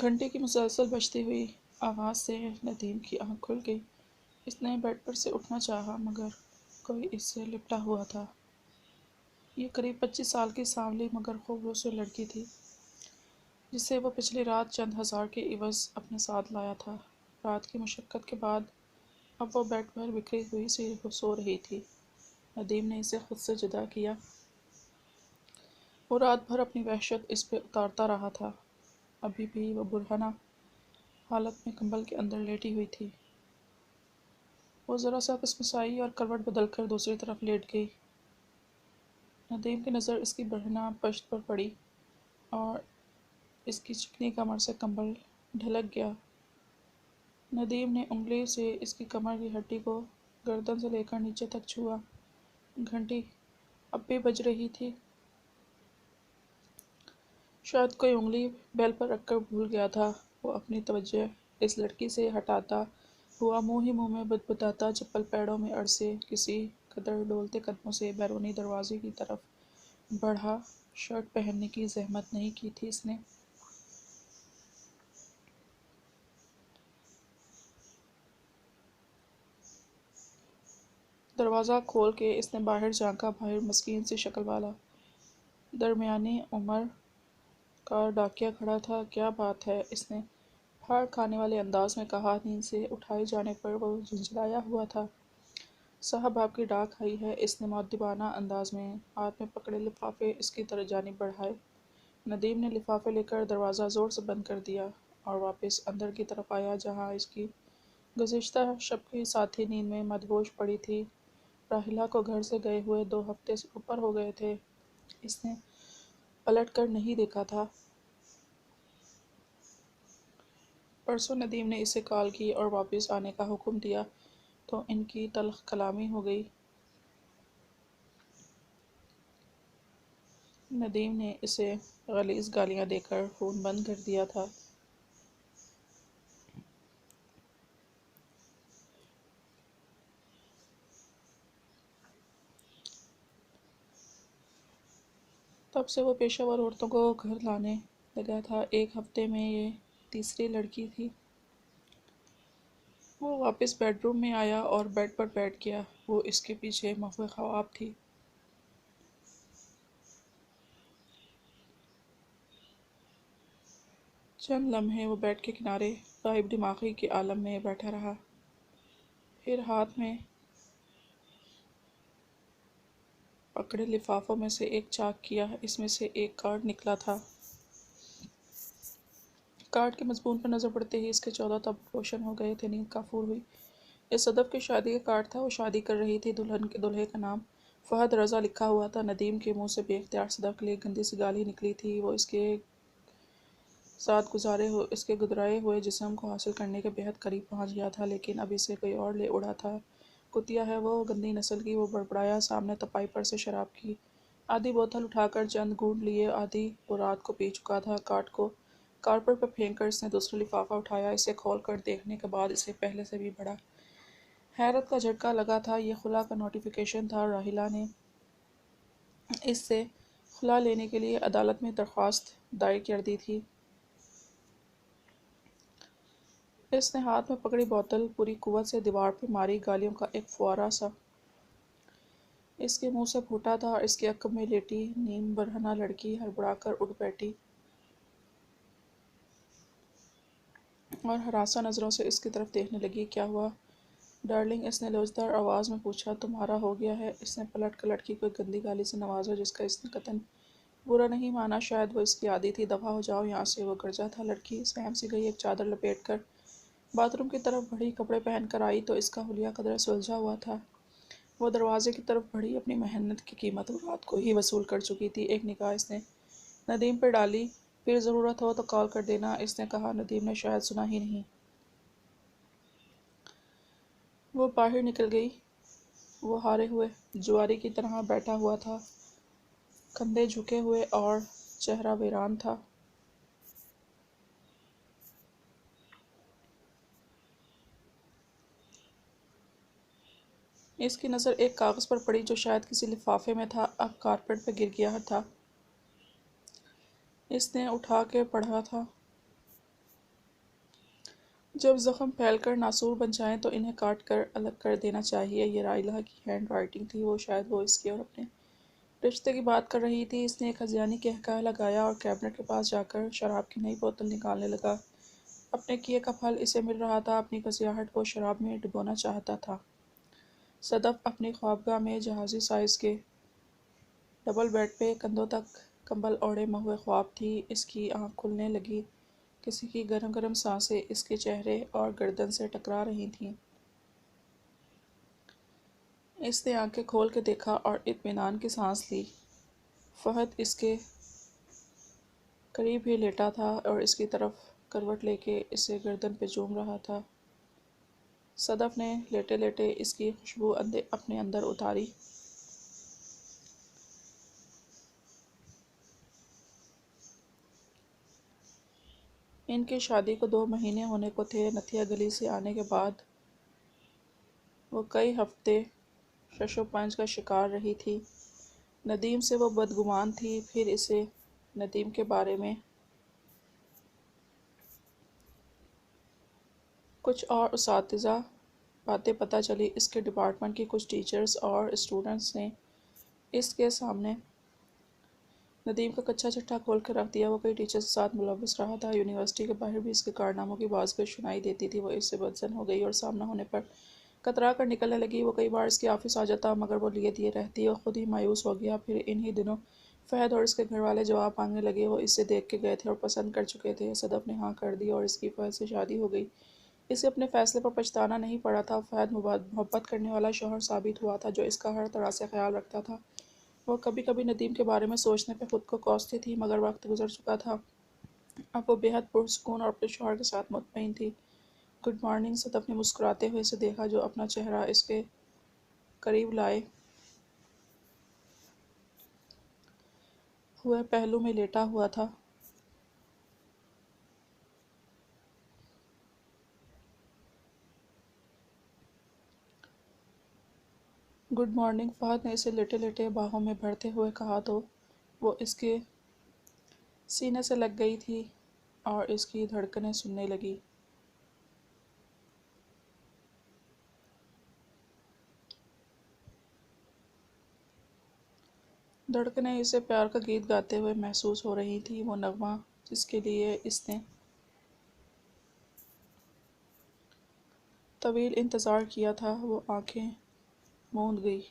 گھنٹی کی مسلسل بجتی ہوئی آواز سے ندیم کی آنکھ کھل گئی۔ اس نے بیڈ پر سے اٹھنا چاہا مگر کوئی اس سے لپٹا ہوا تھا۔ یہ قریب 25 سال کی سانولی مگر خوبصورت لڑکی تھی جسے وہ پچھلی رات چند ہزار کے عوض اپنے ساتھ لایا تھا۔ رات کی مشقت کے بعد اب وہ بیڈ پر بکھری ہوئی سی سو رہی تھی۔ ندیم نے اسے خود سے جدا کیا۔ وہ رات بھر اپنی وحشت اس پہ اتارتا رہا تھا۔ ابھی بھی وہ برہنہ حالت میں کمبل کے اندر لیٹی ہوئی تھی۔ وہ ذرا سا کسمسائی اور کروٹ بدل کر دوسری طرف لیٹ گئی۔ ندیم کی نظر اس کی برہنہ پشت پر پڑی اور اس کی چکنی کمر سے کمبل ڈھلک گیا۔ ندیم نے انگلی سے اس کی کمر کی ہڈی کو گردن سے لے کر نیچے تک چھوا۔ گھنٹی اب بھی بج رہی تھی۔ شاید کوئی انگلی بیل پر رکھ کر بھول گیا تھا۔ وہ اپنی توجہ اس لڑکی سے ہٹاتا ہوا منہ ہی منہ میں بدبداتا چپل پیروں میں اڑسے کسی قدر ڈولتے قدموں سے بیرونی دروازے کی طرف بڑھا۔ شرٹ پہننے کی زحمت نہیں کی تھی اس نے۔ دروازہ کھول کے اس نے باہر جھانکا۔ باہر مسکین سی شکل والا درمیانی عمر کا ڈاکیا کھڑا تھا۔ کیا بات ہے، اس نے پھاڑ کھانے والے انداز میں کہا۔ نیند سے اٹھائے جانے پر وہ جھنجھلایا ہوا تھا۔ صاحب آپ کی ڈاک آئی ہے، اس نے مؤدبانہ انداز میں ہاتھ میں پکڑے لفافے اس کی جانب بڑھائے۔ ندیم نے لفافے لے کر دروازہ زور سے بند کر دیا اور واپس اندر کی طرف آیا جہاں اس کی گزشتہ شب کی ساتھی نیند میں مدہوش پڑی تھی۔ راحلہ کو گھر سے گئے ہوئے 2 ہفتے سے اوپر ہو گئے تھے۔ اس نے پلٹ کر نہیں دیکھا تھا۔ پرسوں ندیم نے اسے کال کی اور واپس آنے کا حکم دیا تو ان کی تلخ کلامی ہو گئی۔ ندیم نے اسے غلیظ گالیاں دے کر فون بند کر دیا تھا۔ تب سے وہ پیشہ ور عورتوں کو گھر لانے لگا تھا۔ 1 ہفتے میں یہ تیسری لڑکی تھی۔ وہ واپس بیڈ روم میں آیا اور بیڈ پر بیٹھ گیا۔ وہ اس کے پیچھے محو خواب تھی۔ چند لمحے وہ بیڈ کے کنارے غائب دماغی کے عالم میں بیٹھا رہا۔ پھر ہاتھ میں پکڑے لفافوں میں سے ایک چاک کیا۔ اس میں سے ایک کارڈ نکلا تھا۔ کارڈ کے مضمون پر نظر پڑتے ہی اس کے 14 تبر روشن ہو گئے تھے۔ نیند کافور ہوئی۔ یہ صدف کی شادی کا کارڈ تھا۔ وہ شادی کر رہی تھی۔ دولہے کا نام فہد رضا لکھا ہوا تھا۔ ندیم کے منہ سے بے اختیار صدف کے لیے گندی سی گالی نکلی تھی۔ وہ اس کے ساتھ گدرائے ہوئے جسم کو حاصل کرنے کے بہت قریب پہنچ گیا تھا لیکن اب اسے کوئی اور لے اڑا تھا۔ کتیا ہے وہ، گندی نسل کی۔ وہ بڑبڑایا۔ سامنے تپائی پر سے شراب کی آدھی بوتل اٹھا کر چند گھونٹ لیے۔ آدھی وہ رات کو پی چکا تھا۔ کارڈ کو کارپیٹ پر پھینک کر اس نے دوسرا لفافہ اٹھایا۔ اسے کھول کر دیکھنے کے بعد اسے پہلے سے بھی بڑا حیرت کا جھٹکا لگا تھا۔ یہ خلا کا نوٹیفیکیشن تھا۔ راحلہ نے اس سے خلا لینے کے لیے عدالت میں درخواست دائر کر دی تھی۔ اس نے ہاتھ میں پکڑی بوتل پوری قوت سے دیوار پہ ماری۔ گالیوں کا ایک فوارہ سا اس کے منہ سے پھوٹا تھا اور اس کے عقب میں لیٹی نیم برہنہ لڑکی ہڑبڑا کر اٹھ بیٹھی اور ہراساں نظروں سے اس کی طرف دیکھنے لگی۔ کیا ہوا ڈارلنگ، اس نے لوچدار آواز میں پوچھا۔ تمہارا ہو گیا ہے؟ اس نے پلٹ کر لڑکی کو ایک گندی گالی سے نوازا جس کا اس نے قطعاً برا نہیں مانا۔ شاید وہ اس کی عادی تھی۔ دفعہ ہو جاؤ یہاں سے، وہ گرجا تھا۔ لڑکی سہم سی گئی۔ ایک چادر لپیٹ کر باتھ روم کی طرف بڑھی۔ کپڑے پہن کر آئی تو اس کا حلیہ قدرے سلجھا ہوا تھا۔ وہ دروازے کی طرف بڑھی۔ اپنی محنت کی قیمت وہ رات کو ہی وصول کر چکی تھی۔ ایک نگاہ اس نے ندیم پر ڈالی۔ پھر ضرورت ہو تو کال کر دینا، اس نے کہا۔ ندیم نے شاید سنا ہی نہیں۔ وہ باہر نکل گئی۔ وہ ہارے ہوئے جواری کی طرح بیٹھا ہوا تھا، کندھے جھکے ہوئے اور چہرہ ویران تھا۔ اس کی نظر ایک کاغذ پر پڑی جو شاید کسی لفافے میں تھا۔ اب کارپیٹ پہ گر گیا تھا۔ اس نے اٹھا کے پڑھا تھا۔ جب زخم پھیل کر ناسور بن جائیں تو انہیں کاٹ کر الگ کر دینا چاہیے۔ یہ رائلہ کی ہینڈ رائٹنگ تھی، شاید وہ اس کے اور اپنے رشتے کی بات کر رہی تھی۔ اس نے ایک ہذیانی قہقہہ لگایا اور کیبنٹ کے پاس جا کر شراب کی نئی بوتل نکالنے لگا۔ اپنے کیے کا پھل اسے مل رہا تھا، اپنی گھسیاہٹ کو شراب میں ڈبونا چاہتا تھا۔ صدف اپنی خوابگاہ میں جہازی سائز کے ڈبل بیڈ پہ کندھوں تک کمبل اوڑھے مہوے خواب تھی۔ اس کی آنکھ کھلنے لگی، کسی کی گرم گرم سانسیں اس کے چہرے اور گردن سے ٹکرا رہی تھیں۔ اس نے آنکھیں کھول کے دیکھا اور اطمینان کی سانس لی۔ فہد اس کے قریب ہی لیٹا تھا اور اس کی طرف کروٹ لے کے اسے گردن پہ چوم رہا تھا۔ صدف نے لیٹے لیٹے اس کی خوشبو اپنے اندر اتاری۔ ان کی شادی کو 2 مہینے ہونے کو تھے۔ نتھیا گلی سے آنے کے بعد وہ کئی ہفتے شش و پنج کا شکار رہی تھی۔ ندیم سے وہ بدگمان تھی، پھر اسے ندیم کے بارے میں کچھ اور اساتذہ باتیں پتہ چلی۔ اس کے ڈپارٹمنٹ کی کچھ ٹیچرز اور اسٹوڈنٹس نے اس کے سامنے ندیم کا کچا چٹھا کھول کے رکھ دیا۔ وہ کئی ٹیچرز کے ساتھ ملوث رہا تھا۔ یونیورسٹی کے باہر بھی اس کے کارناموں کی بازگشت سنائی دیتی تھی۔ وہ اس سے بدظن ہو گئی اور سامنا ہونے پر کترا کر نکلنے لگی۔ وہ کئی بار اس کے آفس آ جاتا مگر وہ لیے دیے رہتی۔ وہ خود ہی مایوس ہو گیا۔ پھر انہی دنوں فہد اور اس کے گھر والے جواب مانگنے لگے۔ وہ اسے دیکھ کے گئے تھے اور پسند کر چکے تھے۔ صدف نے ہاں کر دی اور اس کی فہد سے شادی ہو گئی۔ اسے اپنے فیصلے پر پچھتانا نہیں پڑا تھا۔ فہد محبت کرنے والا شوہر ثابت ہوا تھا جو اس کا ہر طرح سے خیال رکھتا تھا۔ وہ کبھی کبھی ندیم کے بارے میں سوچنے پہ خود کو کوستی تھی مگر وقت گزر چکا تھا۔ اب وہ بے حد پرسکون اور اپنے شوہر کے ساتھ مطمئن تھی۔ گڈ مارننگ، صدف نے مسکراتے ہوئے اسے دیکھا جو اپنا چہرہ اس کے قریب لائے ہوئے پہلو میں لیٹا ہوا تھا۔ گڈ مارننگ، فہد نے اسے لیٹے لیٹے باہوں میں بھرتے ہوئے کہا تو وہ اس کے سینے سے لگ گئی تھی اور اس کی دھڑکنیں سننے لگی۔ دھڑکنیں اسے پیار کا گیت گاتے ہوئے محسوس ہو رہی تھیں، وہ نغمہ جس کے لیے اس نے طویل انتظار کیا تھا۔ وہ آنکھیں موند گئی۔